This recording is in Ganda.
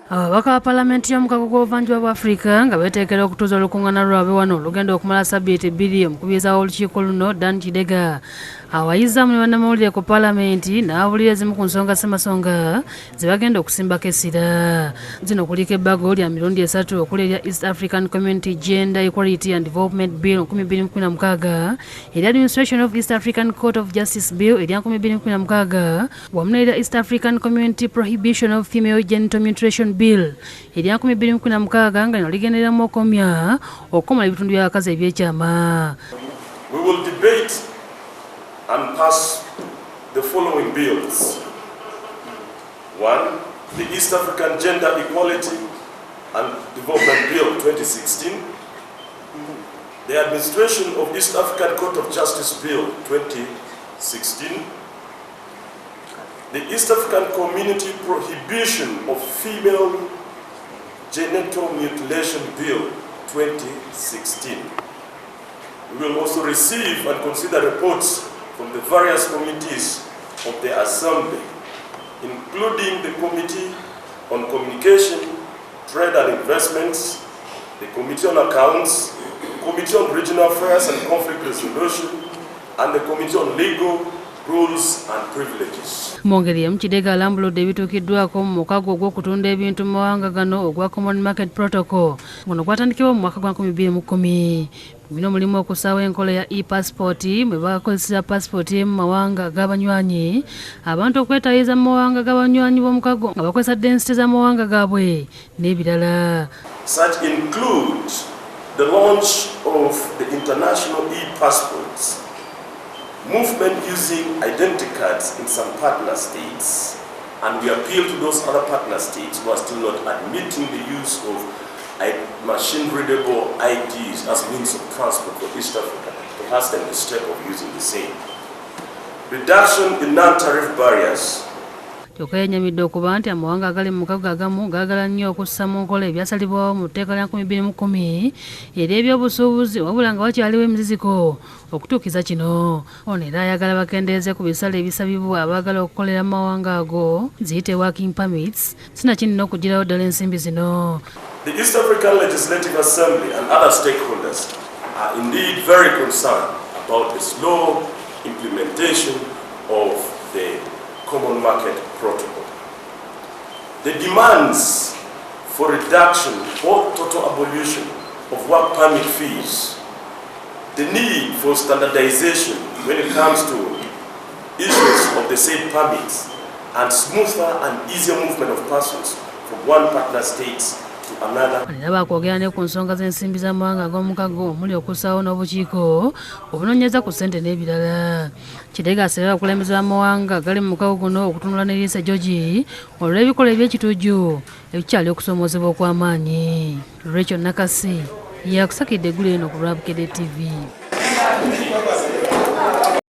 Ababaka ba Paalamenti y'omukago gw'obuvanjuba bwa Afrika nga beeteekera okutuuza olukungaana lwabwe wano olugenda okumala ssabbiiti 2 omukubiriza w'olukiiko luno Dan Kidega awayizza mu bannamawulire ku Paalamenti n'abuulira ezimu ku nsonga ssemasonga ze bagenda okusimbako essira. Zino kuliko ebbago lya mirundi 3 okuli erya East African Community Gender Equality and Development Bill 2016, erya Administration of East African Court of Justice Bill erya 2016 wamu n'erya East African Community Prohibition of Female Genital Mutilation Bill erya 2016 nga lino ligendereramu okomya okumala ebitundu by'abakazi ebyekyama. We will debate and pass the following bills. 1. The East African Gender Equality and Development Bill 2016. The Administration of East African Court of Justice Bill 2016. The East African Community Prohibition of Female Genital Mutilation Bill 2016. We will also receive and consider reports from the various committees of the Assembly, including the Committee on Communication, Trade and Investments, the Committee on Accounts, the Committee on Regional Affairs and Conflict Resolution, and the Committee on Legal Rules and Privileges. Mungeri emu Kidega alambuludde ebituukiddwako mu mukago ogw'okutunda ebintu mu mawanga gano ogwa Common Market Protocol guno gwatandikibwa mu mwaka gwa 2010. Bino mulimu okusaawa enkola ya e-passport mwe bakozesa passport mu mawanga g'abanywanyi, abantu okwetayiza mu mawanga g'abanywanyi b'omukago nga bakozesa density z'amawanga gaabwe n'ebirala. Such includes the launch of the international e-passports, movement using identity cards in some partner states, and we appeal to those other partner states who are still not admitting the use of machine-readable IDs as means of transport for East Africa to ask them the step of using the same. Reduction in non-tariff barriers. Kyokka yenyamidde okuba nti amawanga agali mu mukago agamu gaagala nnyo okussa mu nkola ebyasalibwawo mu tteeka lya 2010 eri ebyobusuubuzi wabula nga wakyaliwo emiziziko okutuukiza kino. Ono era ayagala bakendeeze ku bisale ebisabibwa abaagala okukolera mu mawanga ago ziyite working permits sinnakinina okugirawo ddala ensimbi zino. The East African Legislative Assembly and other stakeholders are indeed very concerned about the slow implementation of the Common Market Protocol. The demands for reduction or total abolition of work permit fees, the need for standardization when it comes to issues of the same permits, and smoother and easier movement of persons from one partner state to another. Bakwogera ne ku nsonga z'ensimbi z'amawanga ag'omukago omuli okusaawo n'obukiiko obunoonyeza ku ssente n'ebirala. Kidega asabye abakulembeze b'amawanga gali mu mukago guno okutunula ne Lisa George olw'ebikolwa eby'ekituuju ebikyali okusomoozebwa okw'amaanyi. Rachel Nakasi yakusakidde eggulu eno ku Lwabukedde TV.